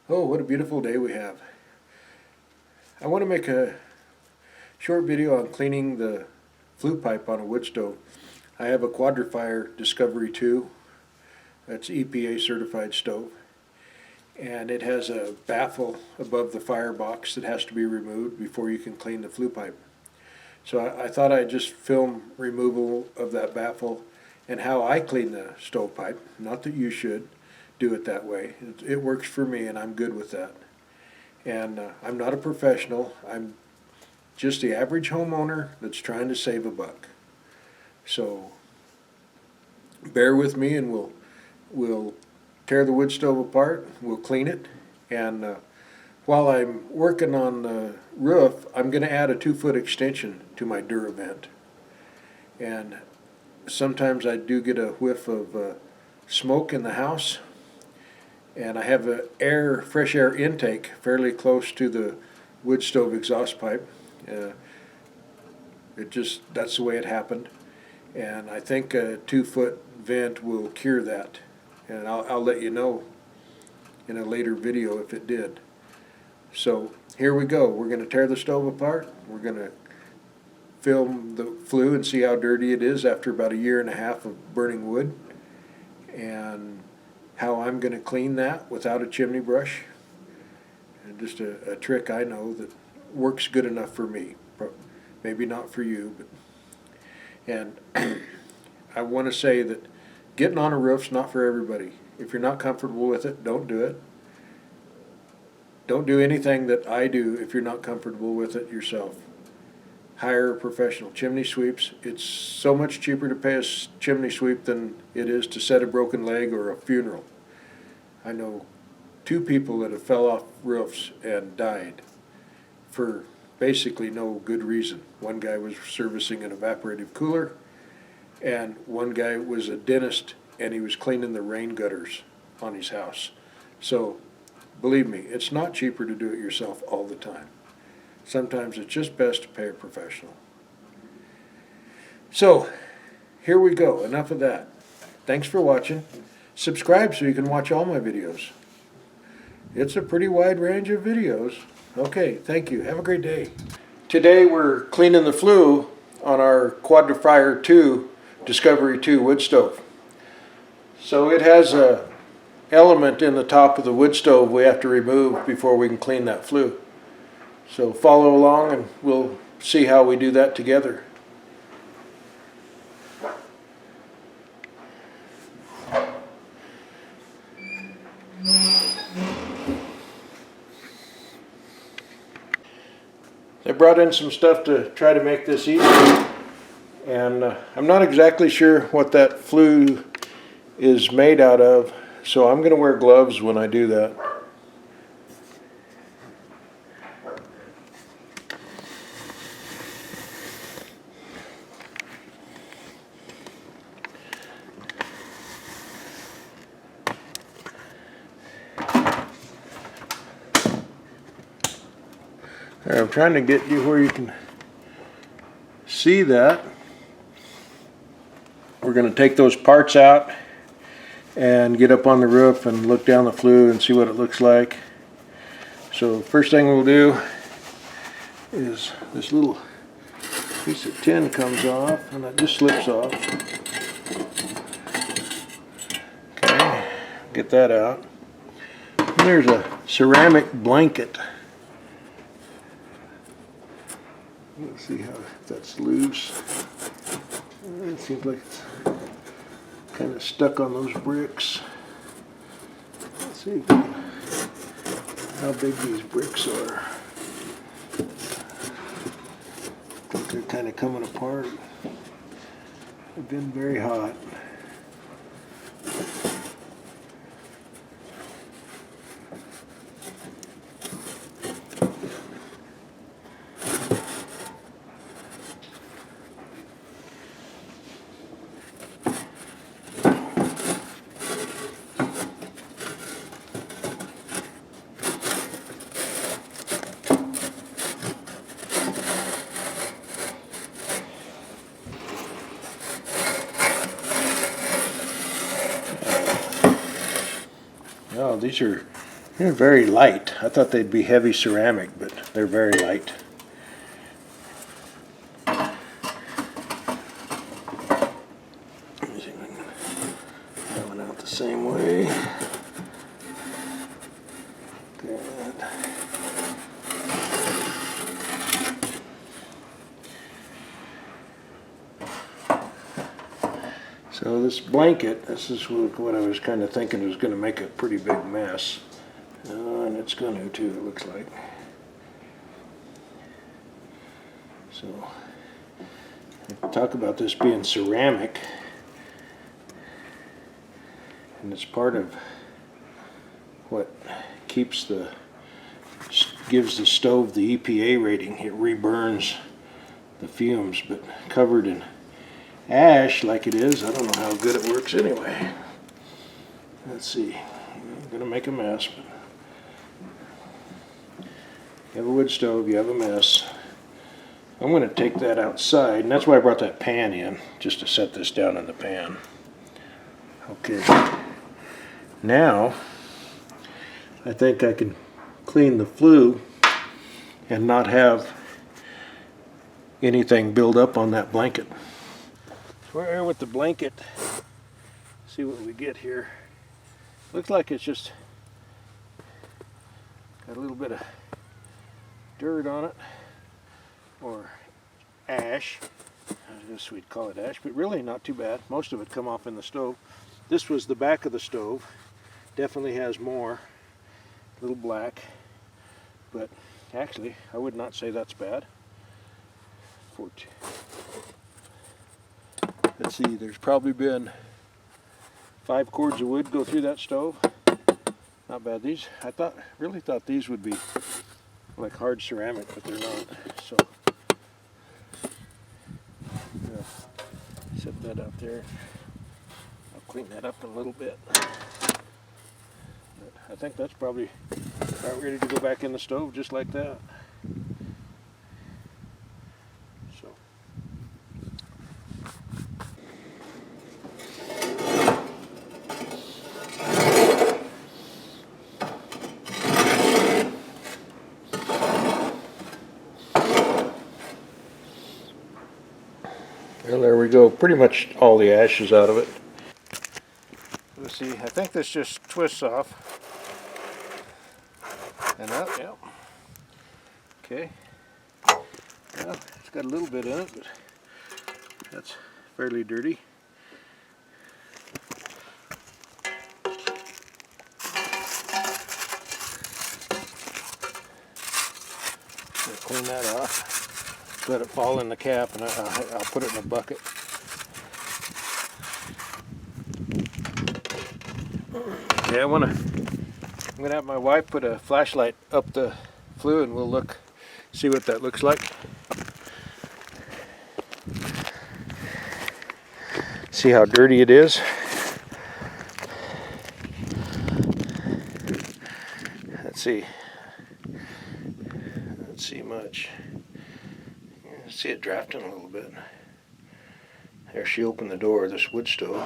Oh, what a beautiful day we have. I want to make a short video on cleaning the flue pipe on a wood stove. I have a Quadrifire Discovery 2, that's EPA certified stove, and it has a baffle above the firebox that has to be removed before you can clean the flue pipe. So I thought I'd just film removal of that baffle and how I clean the stovepipe. Not that you should do it that way. It works for me and I'm good with that. And I'm not a professional. I'm just the average homeowner that's trying to save a buck. So bear with me and we'll tear the wood stove apart, we'll clean it, and while I'm working on the roof, I'm going to add a 2-foot extension to my Duravent. And sometimes I do get a whiff of smoke in the house, and I have a fresh air intake fairly close to the wood stove exhaust pipe. That's the way it happened, and I think a 2-foot vent will cure that, and I'll let you know in a later video if it did. So here we go. We're going to tear the stove apart. We're going to film the flue and see how dirty it is after about 1.5 years of burning wood, and how I'm going to clean that without a chimney brush. And just a trick I know that works good enough for me. Maybe not for you, but and I want to say that getting on a roof's not for everybody. If you're not comfortable with it, don't do it. Don't do anything that I do if you're not comfortable with it yourself. Hire a professional. Chimney sweeps, it's so much cheaper to pay a chimney sweep than it is to set a broken leg or a funeral. I know 2 people that have fell off roofs and died for basically no good reason. One guy was servicing an evaporative cooler, and one guy was a dentist and he was cleaning the rain gutters on his house. So believe me, it's not cheaper to do it yourself all the time. Sometimes it's just best to pay a professional. So here we go. Enough of that. Thanks for watching. Subscribe so you can watch all my videos. It's a pretty wide range of videos. Okay, thank you. Have a great day. Today we're cleaning the flue on our Quadrifire 2 Discovery 2 wood stove. So it has a element in the top of the wood stove we have to remove before we can clean that flue. So follow along and we'll see how we do that together. They brought in some stuff to try to make this easy, and I'm not exactly sure what that flue is made out of, so I'm going to wear gloves when I do that. I'm trying to get you where you can see that. We're going to take those parts out and get up on the roof and look down the flue and see what it looks like. So first thing we'll do is this little piece of tin comes off, and it just slips off. Okay, get that out. And there's a ceramic blanket. Let's see how that's loose. It seems like it's kind of stuck on those bricks. Let's see how big these bricks are. I think they're kind of coming apart. They've been very hot. Oh, these are They're very light. I thought they'd be heavy ceramic, but they're very light. Let me see if I can get that one out the same way. Good. So this blanket, this is what I was kind of thinking was going to make a pretty big mess. And it's going to too, it looks like. So, talk about this being ceramic. And it's part of what gives the stove the EPA rating. It reburns the fumes, but covered in ash like it is, I don't know how good it works anyway. Let's see. I'm going to make a mess, but you have a wood stove, you have a mess. I'm going to take that outside, and that's why I brought that pan in, just to set this down in the pan. Okay. Now, I think I can clean the flue and not have anything build up on that blanket. So we're here with the blanket. See what we get here. Looks like it's just got a little bit of dirt on it, or ash. I guess we'd call it ash, but really not too bad. Most of it come off in the stove. This was the back of the stove. Definitely has more. A little black, but actually I would not say that's bad. Let's see, there's probably been 5 cords of wood go through that stove. Not bad. These, really thought these would be like hard ceramic, but they're not. So yeah, set that out there. I'll clean that up a little bit. But I think that's probably about ready to go back in the stove just like that. So well, there we go. Pretty much all the ash is out of it. Let's see, I think this just twists off. And up, yep. Okay. Well, it's got a little bit in it, but that's fairly dirty. I'll clean that off. Let it fall in the cap, and I'll put it in a bucket. Yeah, I'm gonna have my wife put a flashlight up the flue, and we'll see what that looks like. See how dirty it is. Let's see. Let's see much. See it drafting a little bit. There, she opened the door of this wood stove.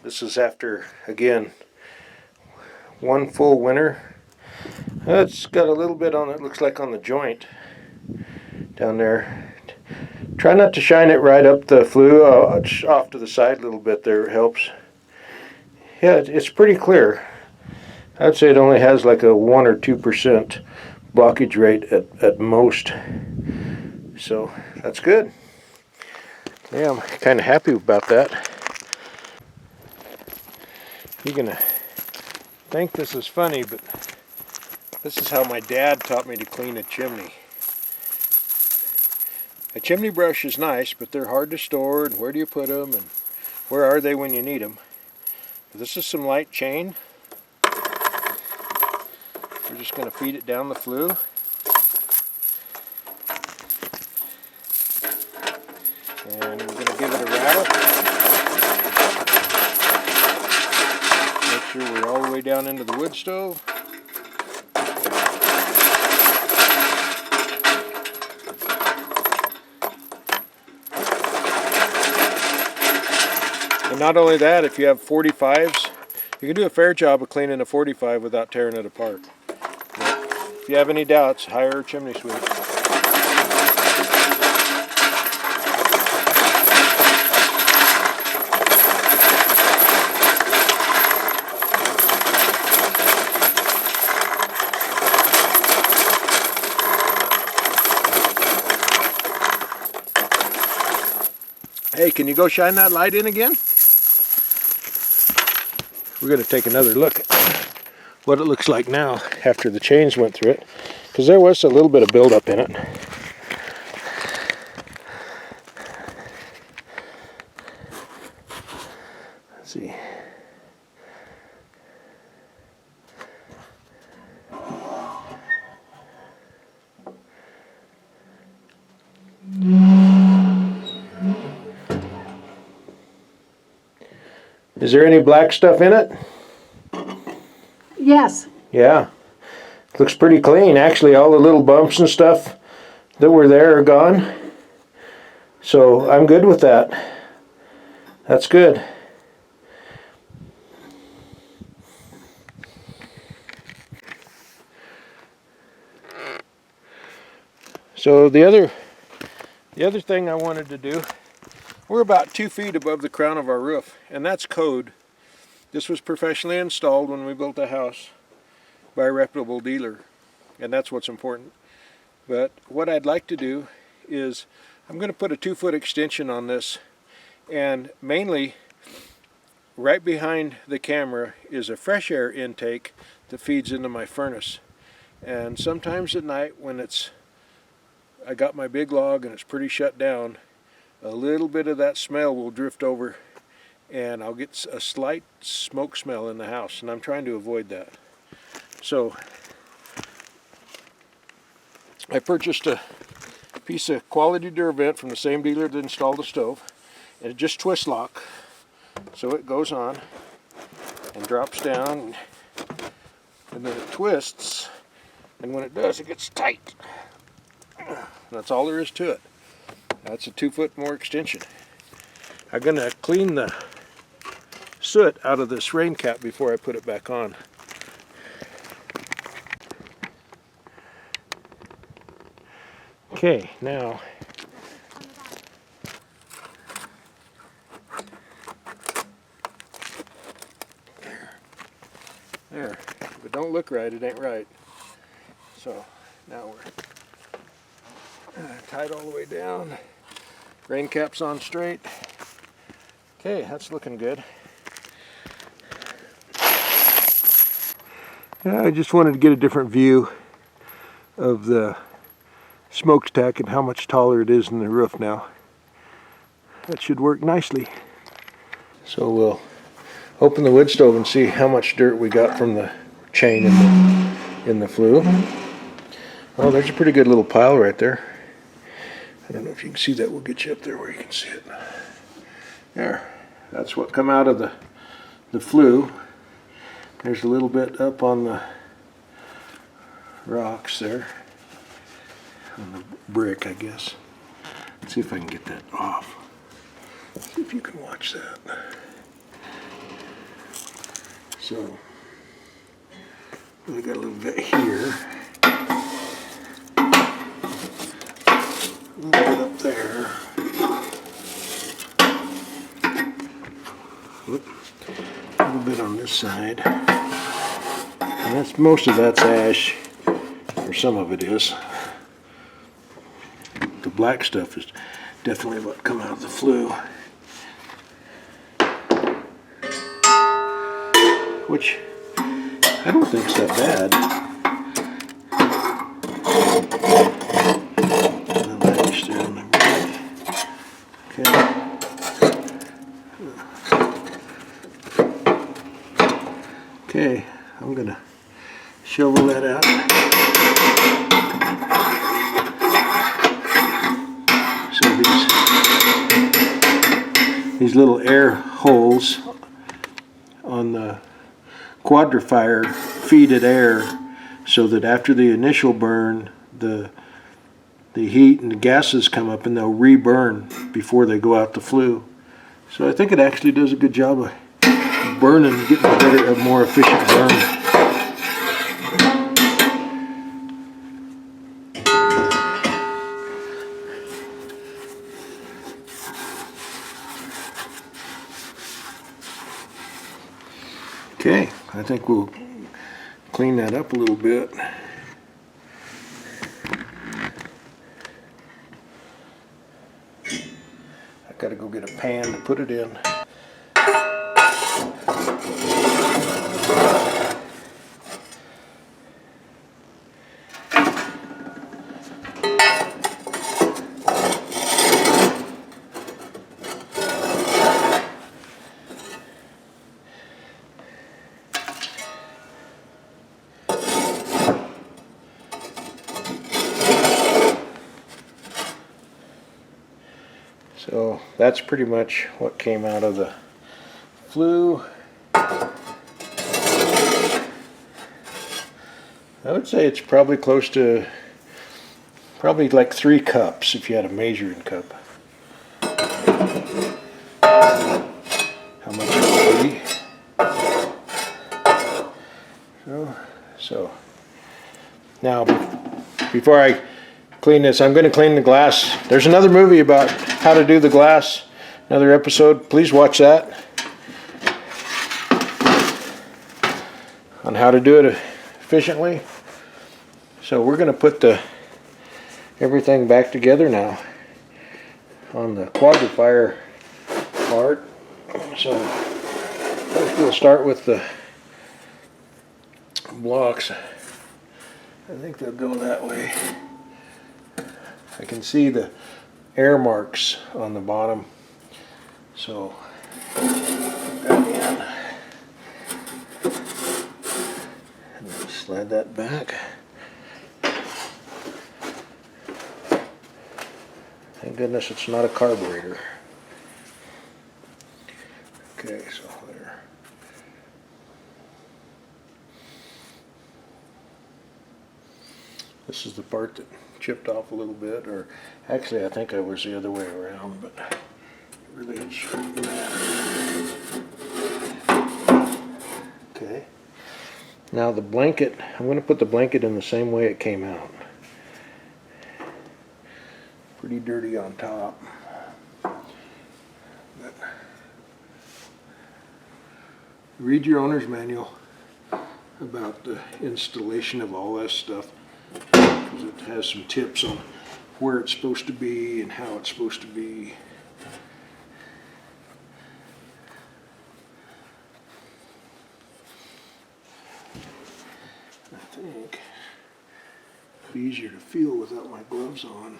This is after, again, one full winter. It's got a little bit on it, looks like on the joint down there. Try not to shine it right up the flue, off to the side a little bit there helps. Yeah, it's pretty clear. I'd say it only has like a 1 or 2% blockage rate at most. So that's good. Yeah, I'm kind of happy about that. You're gonna think this is funny, but this is how my dad taught me to clean a chimney. A chimney brush is nice, but they're hard to store, and where do you put them, and where are they when you need them? This is some light chain. We're just going to feed it down the flue. And we're going to give it a rattle. Make sure we're all the way down into the wood stove. not only that, if you have 45s, you can do a fair job of cleaning a 45 without tearing it apart. But if you have any doubts, hire a chimney sweep. Hey, can you go shine that light in again? We're going to take another look at what it looks like now after the chains went through it, because there was a little bit of buildup in it. Let's see. Is there any black stuff in it? Yes. Yeah. Looks pretty clean. Actually, all the little bumps and stuff that were there are gone. So I'm good with that. That's good. So the other thing I wanted to do, we're about 2 feet above the crown of our roof, and that's code. This was professionally installed when we built a house by a reputable dealer, and that's what's important. But what I'd like to do is I'm going to put a 2-foot extension on this, and mainly right behind the camera is a fresh air intake that feeds into my furnace. And sometimes at night when I got my big log and it's pretty shut down, a little bit of that smell will drift over and I'll get a slight smoke smell in the house, and I'm trying to avoid that. So I purchased a piece of quality Duravent from the same dealer that installed the stove, and it just twist lock, so it goes on and drops down, and then it twists, and when it does it gets tight. That's all there is to it. That's a 2-foot more extension. I'm going to clean the soot out of this rain cap before I put it back on. Okay, now there. If it don't look right, it ain't right. So now we're tied all the way down. Rain cap's on straight. Okay, that's looking good. I just wanted to get a different view of the smokestack and how much taller it is than the roof now. That should work nicely. So we'll open the wood stove and see how much dirt we got from the chain in the flue. Oh, there's a pretty good little pile right there. I don't know if you can see that. We'll get you up there where you can see it. There. That's what come out of the flue. There's a little bit up on the rocks there. On the brick, I guess. Let's see if I can get that off. See if you can watch that. So, we got a little bit here. A little bit up there. Whoop. A little bit on this side. And that's, most of that's ash, or some of it is. The black stuff is definitely what come out of the flue. Which I don't think is that bad. Okay, I'm gonna shovel that out. So these little air holes on the quadrifier feed it air so that after the initial burn, the heat and the gases come up and they'll reburn before they go out the flue. So I think it actually does a good job of burning, getting a more efficient burn. Okay, I think we'll clean that up a little bit. I gotta go get a pan to put it in. So that's pretty much what came out of the Flue. I would say it's probably close to, probably like 3 cups if you had a measuring cup. How much it would be. So now before I clean this, I'm going to clean the glass. There's another movie about how to do the glass, another episode. Please watch that on how to do it efficiently. So we're going to put everything back together now on the quadrifier part. So first we'll start with the blocks. I think they'll go that way. I can see the air marks on the bottom, so put that in and then slide that back. Thank goodness it's not a carburetor. Okay, so there. This is the part that chipped off a little bit, or actually I think I was the other way around, but it really shouldn't matter. Okay. Now the blanket, I'm going to put the blanket in the same way it came out. Pretty dirty on top. But read your owner's manual about the installation of all that stuff, because it has some tips on where it's supposed to be and how it's supposed to be. I think it'd be easier to feel without my gloves on.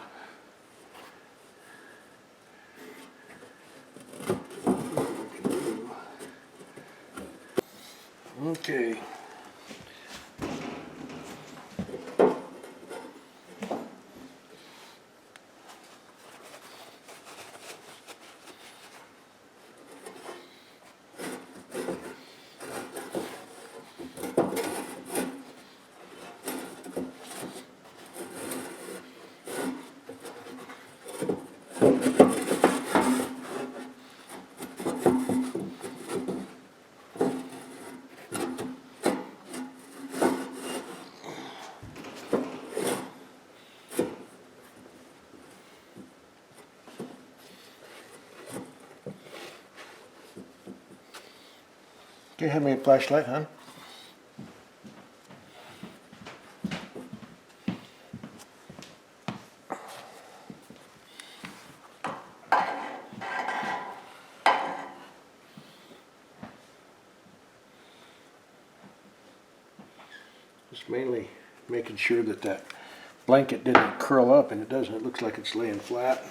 Okay. Do you have me a flashlight, hon? Just mainly making sure that that blanket didn't curl up, and it doesn't. It looks like it's laying flat.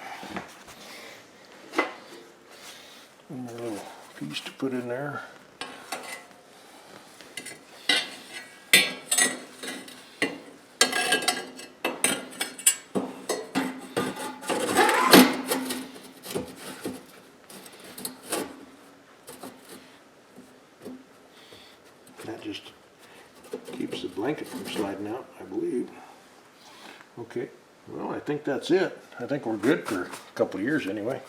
And a little piece to put in there. That just keeps the blanket from sliding out, I believe. Okay, well, I think that's it. I think we're good for a couple of years anyway.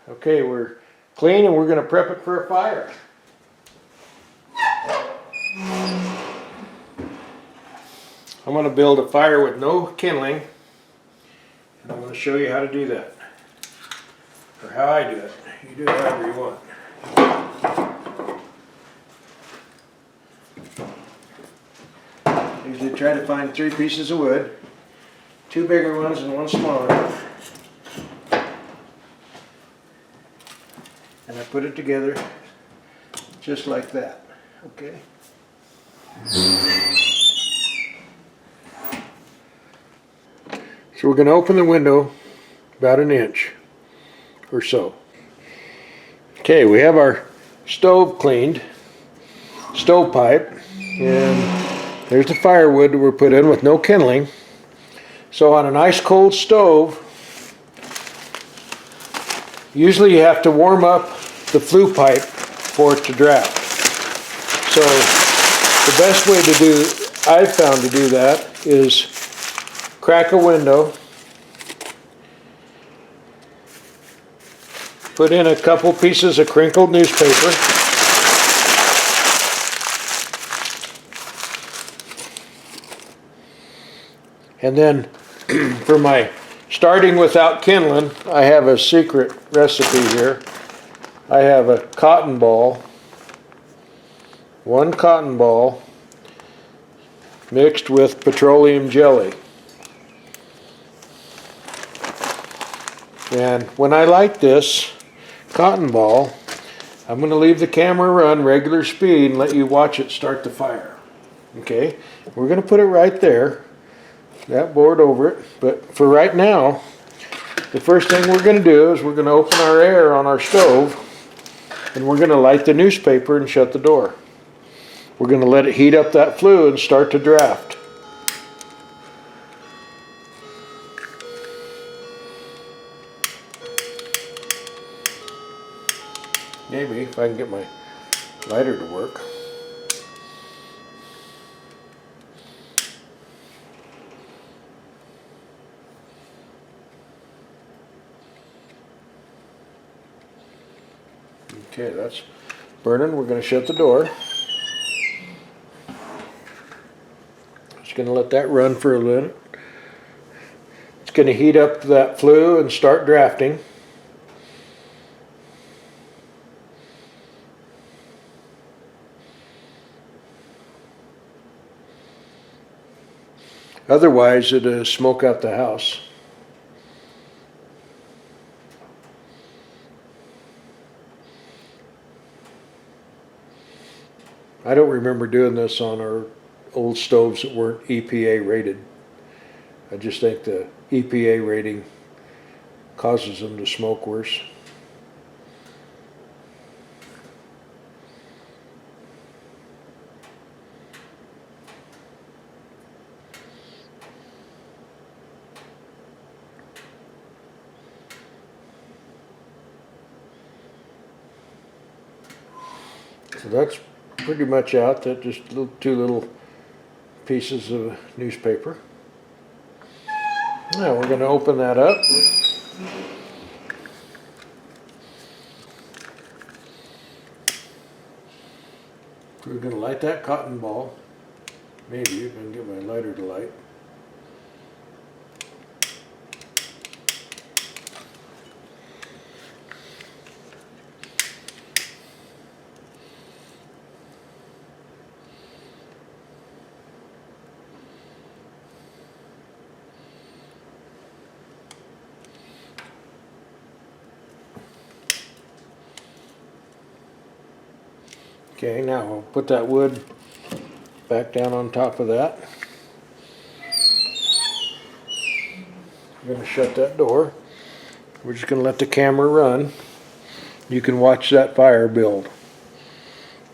Okay, we're clean and we're going to prep it for a fire. I'm going to build a fire with no kindling, and I'm going to show you how to do that, or how I do it. You do it however you want. Usually try to find 3 pieces of wood, 2 bigger ones and 1 smaller one. And I put it together just like that, okay? So we're going to open the window about 1 inch or so. Okay, we have our stove cleaned, stovepipe, and there's the firewood that we're put in with no kindling. So on an ice cold stove, usually you have to warm up the flue pipe for it to draft. So the best way to do, I've found to do that, is crack a window, put in a couple pieces of crinkled newspaper, and then for my starting without kindling, I have a secret recipe here. I have a cotton ball, 1 cotton ball mixed with petroleum jelly. And when I light this cotton ball, I'm going to leave the camera run regular speed and let you watch it start the fire. Okay, we're going to put it right there, that board over it, but for right now, the first thing we're going to do is we're going to open our air on our stove, and we're going to light the newspaper and shut the door. We're going to let it heat up that flue and start to draft. Maybe if I can get my lighter to work. Okay, that's burning. We're going to shut the door. Just going to let that run for a minute. It's going to heat up that flue and start drafting. Otherwise, it'll smoke out the house. I don't remember doing this on our old stoves that weren't EPA rated. I just think the EPA rating causes them to smoke worse. So that's pretty much out. That just 2 little pieces of newspaper. Now we're going to open that up. We're going to light that cotton ball. Maybe if I can get my lighter to light. Okay, now I'll put that wood back down on top of that. I'm going to shut that door. We're just going to let the camera run. You can watch that fire build.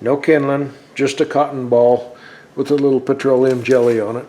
No kindling, just a cotton ball with a little petroleum jelly on it.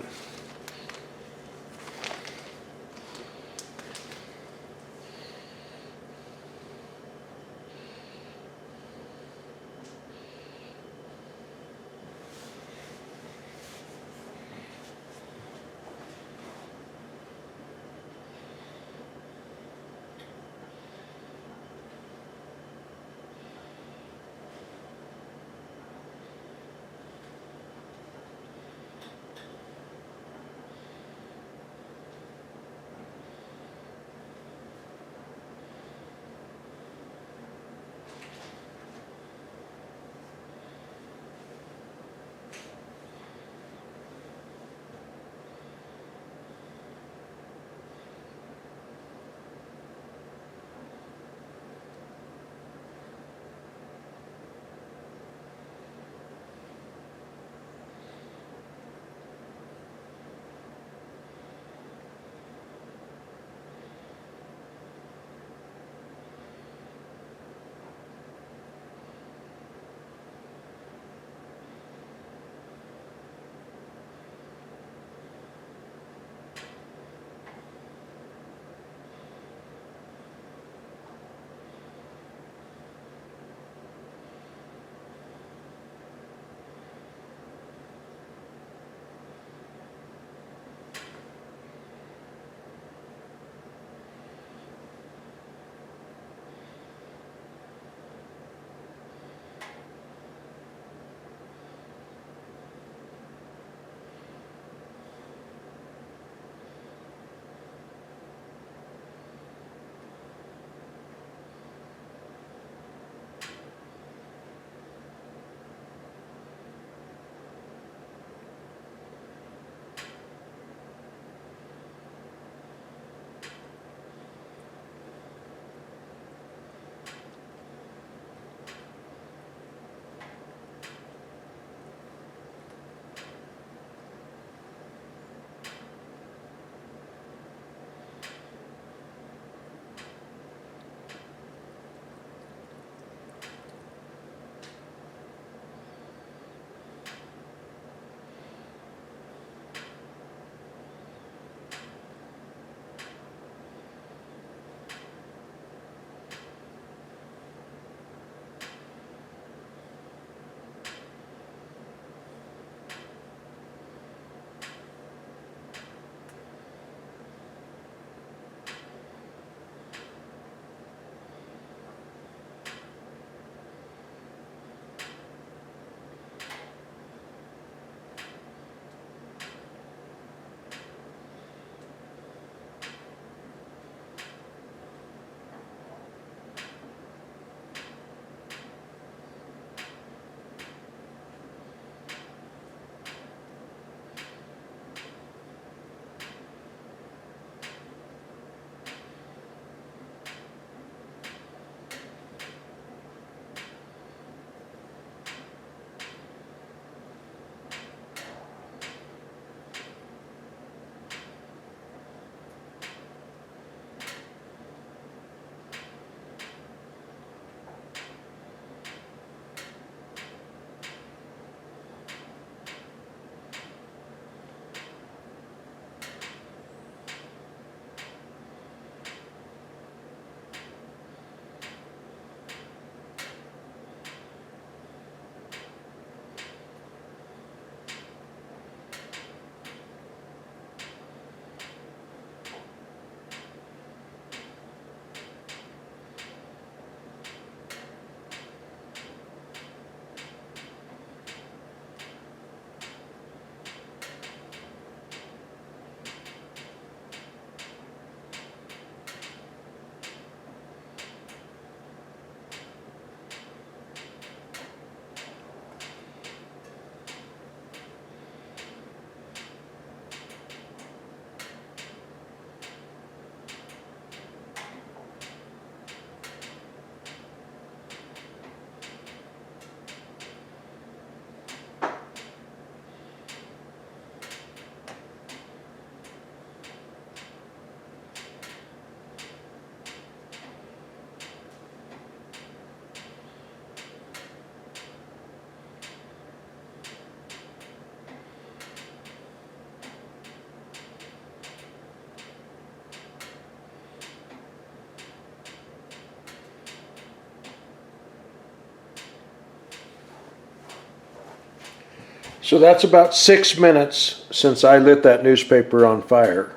So that's about 6 minutes since I lit that newspaper on fire.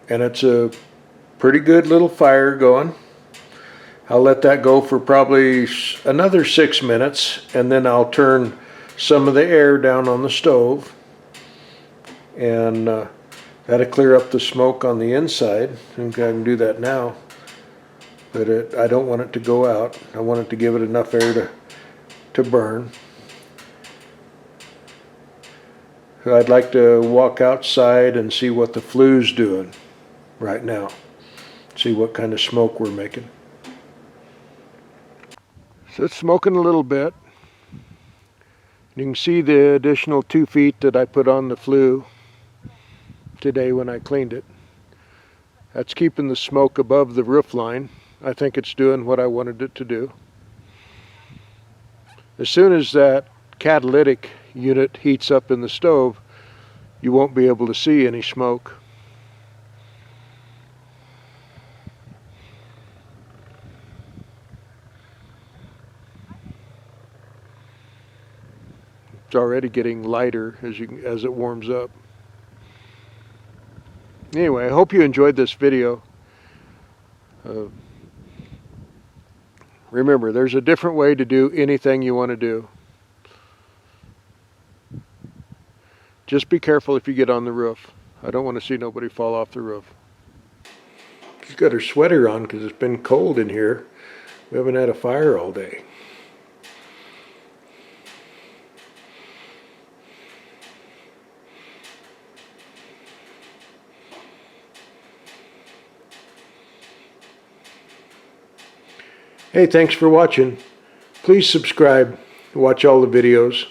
And it's a pretty good little fire going. I'll let that go for probably another 6 minutes, and then I'll turn some of the air down on the stove, and that'll clear up the smoke on the inside. I think I can do that now, but I don't want it to go out. I want it to give it enough air to burn. So I'd like to walk outside and see what the flue's doing right now. See what kind of smoke we're making. So it's smoking a little bit. You can see the additional 2 feet that I put on the flue today when I cleaned it. That's keeping the smoke above the roof line. I think it's doing what I wanted it to do. As soon as that catalytic unit heats up in the stove, you won't be able to see any smoke. It's already getting lighter as it warms up. Anyway, I hope you enjoyed this video. Remember, there's a different way to do anything you want to do. Just be careful if you get on the roof. I don't want to see nobody fall off the roof. She's got her sweater on because it's been cold in here. We haven't had a fire all day. Hey, thanks for watching. Please subscribe, watch all the videos.